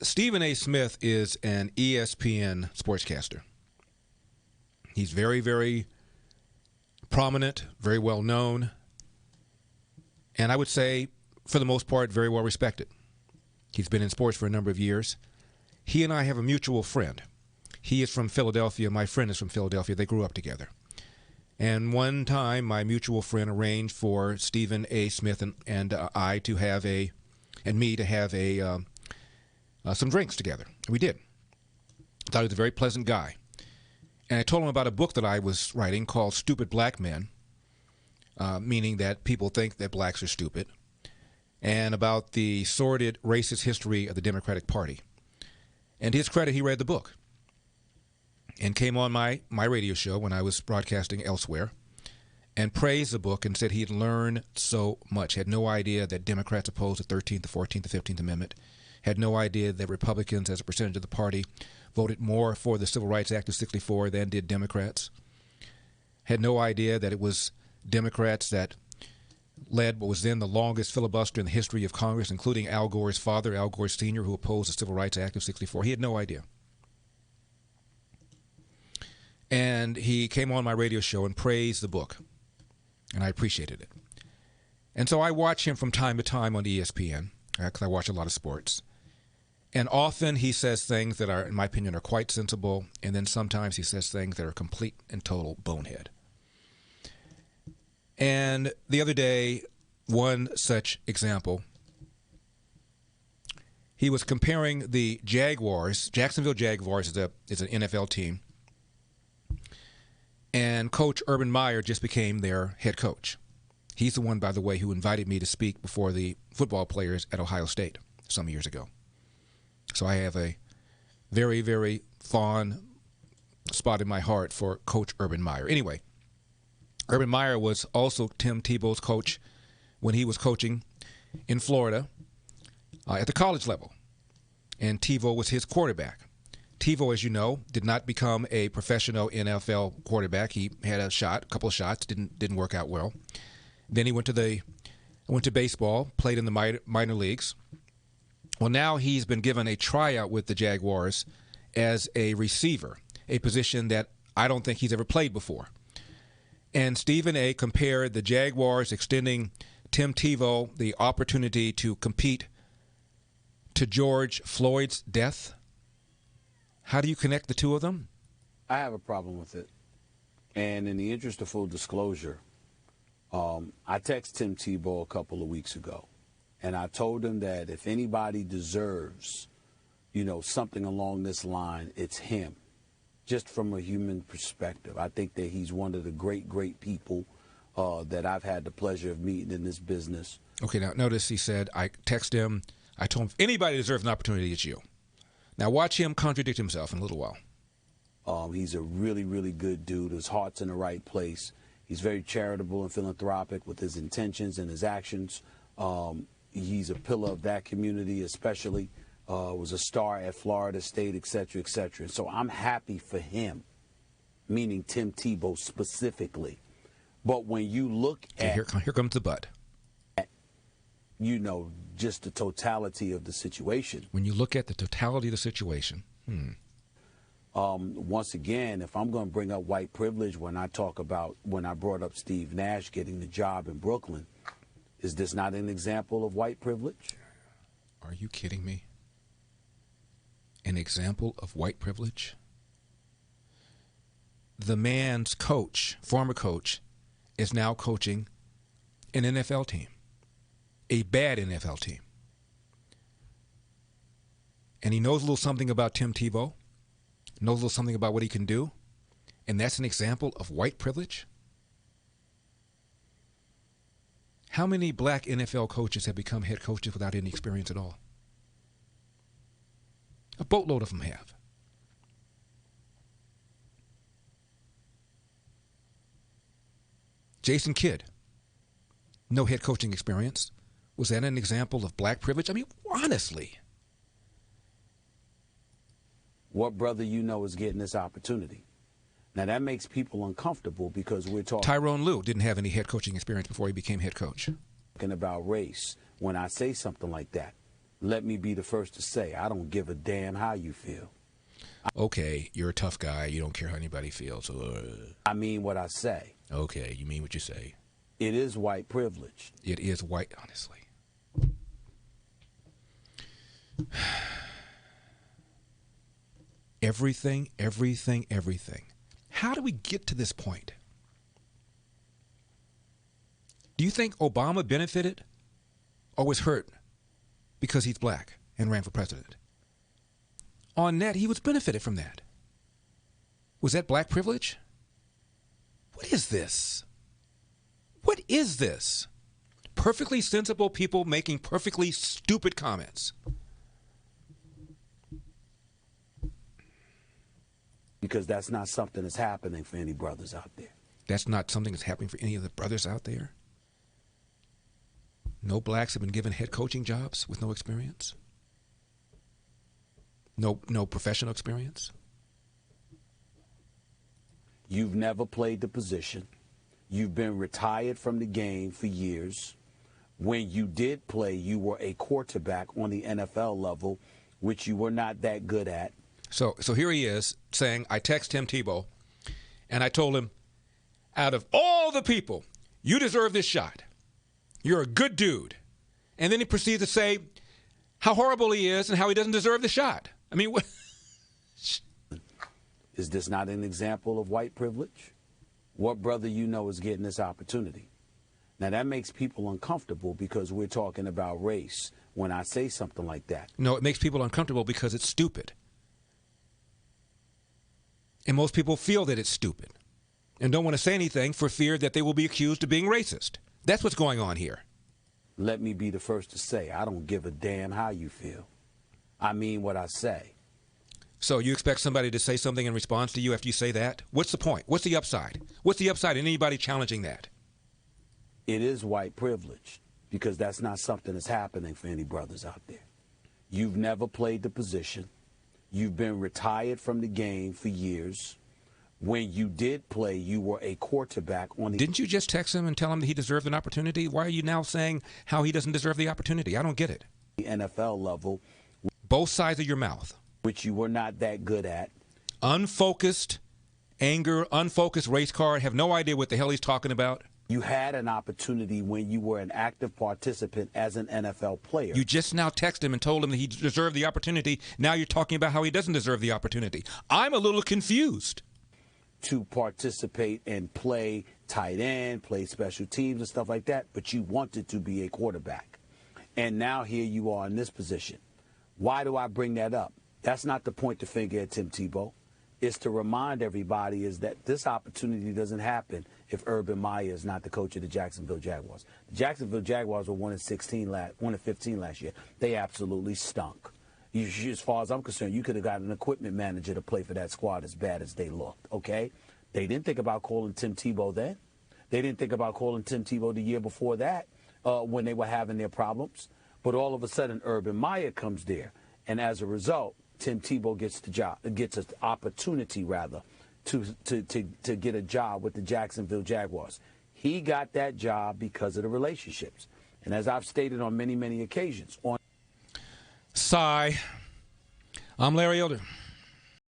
Stephen A Smith is an ESPN sportscaster. He's very, very prominent, very well known, and I would say, for the most part, very well respected. He's been in sports for a number of years. He and I have a mutual friend. He is from Philadelphia. My friend is from Philadelphia. They grew up together. And one time, my mutual friend arranged for Stephen A. Smith and I to have some drinks together. We did. I thought he was a very pleasant guy. And I told him about a book that I was writing called Stupid Black Men, meaning that people think that blacks are stupid, and about the sordid racist history of the Democratic Party. And to his credit, he read the book and came on my radio show when I was broadcasting elsewhere and praised the book and said he had learned so much, had no idea that Democrats opposed the 13th, the 14th, the 15th Amendment, had no idea that Republicans, as a percentage of the party, voted more for the Civil Rights Act of '64 than did Democrats, had no idea that it was Democrats that led what was then the longest filibuster in the history of Congress, including Al Gore's father, Al Gore Sr., who opposed the Civil Rights Act of '64. He had no idea. And he came on my radio show and praised the book, and I appreciated it. And so I watch him from time to time on ESPN, because I watch a lot of sports. And often he says things that are, in my opinion, are quite sensible, and then sometimes he says things that are complete and total bonehead. And the other day, one such example, he was comparing the Jaguars. Jacksonville Jaguars is an NFL team, and Coach Urban Meyer just became their head coach. He's the one, by the way, who invited me to speak before the football players at Ohio State some years ago. So I have a very, very fond spot in my heart for Coach Urban Meyer. Anyway, Urban Meyer was also Tim Tebow's coach when he was coaching in Florida at the college level. And Tebow was his quarterback. Tebow, as you know, did not become a professional NFL quarterback. He had a couple of shots, didn't work out well. Then he went to baseball, played in the minor leagues. Well, now he's been given a tryout with the Jaguars as a receiver, a position that I don't think he's ever played before. And Stephen A. compared the Jaguars extending Tim Tebow the opportunity to compete to George Floyd's death. How do you connect the two of them? I have a problem with it. And in the interest of full disclosure, I texted Tim Tebow a couple of weeks ago. And I told him that if anybody deserves, something along this line, it's him. Just from a human perspective. I think that he's one of the great, great people that I've had the pleasure of meeting in this business. Okay, now notice he said, I texted him, I told him, if anybody deserves an opportunity, it's you. Now watch him contradict himself in a little while. He's a really, really good dude. His heart's in the right place. He's very charitable and philanthropic with his intentions and his actions. He's a pillar of that community, especially. Was a star at Florida State, et cetera, et cetera. And so I'm happy for him, meaning Tim Tebow specifically. But when you look at... Here comes the but. Just the totality of the situation. When you look at the totality of the situation, once again, if I'm going to bring up white privilege when I brought up Steve Nash getting the job in Brooklyn, is this not an example of white privilege? Are you kidding me? An example of white privilege? The man's coach, former coach, is now coaching an NFL team, a bad NFL team. And he knows a little something about Tim Tebow, knows a little something about what he can do, and that's an example of white privilege? How many black NFL coaches have become head coaches without any experience at all? A boatload of them have. Jason Kidd, no head coaching experience. Was that an example of black privilege? I mean, honestly. What brother is getting this opportunity? Now, that makes people uncomfortable because we're talking... Tyrone Lue didn't have any head coaching experience before he became head coach. Talking about race when I say something like that. Let me be the first to say, I don't give a damn how you feel. Okay, you're a tough guy. You don't care how anybody feels. I mean what I say. Okay, you mean what you say. It is white privilege. It is white, honestly. Everything. How do we get to this point? Do you think Obama benefited or was hurt because he's black and ran for president? On net, he was benefited from that. Was that black privilege? What is this? What is this? Perfectly sensible people making perfectly stupid comments. Because that's not something that's happening for any brothers out there. That's not something that's happening for any of the brothers out there? No blacks have been given head coaching jobs with no experience? No professional experience? You've never played the position. You've been retired from the game for years. When you did play, you were a quarterback on the NFL level, which you were not that good at. So here he is saying, I text Tim Tebow, and I told him, out of all the people, you deserve this shot. You're a good dude. And then he proceeds to say how horrible he is and how he doesn't deserve the shot. I mean, what? Is this not an example of white privilege? What brother you know is getting this opportunity? Now, that makes people uncomfortable because we're talking about race when I say something like that. No, it makes people uncomfortable because it's stupid. And most people feel that it's stupid and don't want to say anything for fear that they will be accused of being racist. That's what's going on here. Let me be the first to say, I don't give a damn how you feel. I mean what I say. So you expect somebody to say something in response to you after you say that? What's the point? What's the upside? What's the upside in anybody challenging that? It is white privilege because that's not something that's happening for any brothers out there. You've never played the position. You've been retired from the game for years. When you did play, you were a quarterback on the... Didn't you just text him and tell him that he deserved an opportunity? Why are you now saying how he doesn't deserve the opportunity? I don't get it. The NFL level. Both sides of your mouth. Which you were not that good at. Unfocused anger, unfocused race card, have no idea what the hell he's talking about. You had an opportunity when you were an active participant as an NFL player. You just now texted him and told him that he deserved the opportunity. Now you're talking about how he doesn't deserve the opportunity. I'm a little confused. To participate and play tight end, play special teams and stuff like that, but you wanted to be a quarterback. And now here you are in this position. Why do I bring that up? That's not to point the finger at Tim Tebow. It's to remind everybody is that this opportunity doesn't happen if Urban Meyer is not the coach of the Jacksonville Jaguars. The Jacksonville Jaguars were 1-15 last year. They absolutely stunk. As far as I'm concerned, you could have got an equipment manager to play for that squad as bad as they looked, okay? They didn't think about calling Tim Tebow then. They didn't think about calling Tim Tebow the year before that when they were having their problems. But all of a sudden, Urban Meyer comes there. And as a result, Tim Tebow gets an opportunity to get a job with the Jacksonville Jaguars. He got that job because of the relationships. And as I've stated on many, many occasions. Sigh. I'm Larry Elder.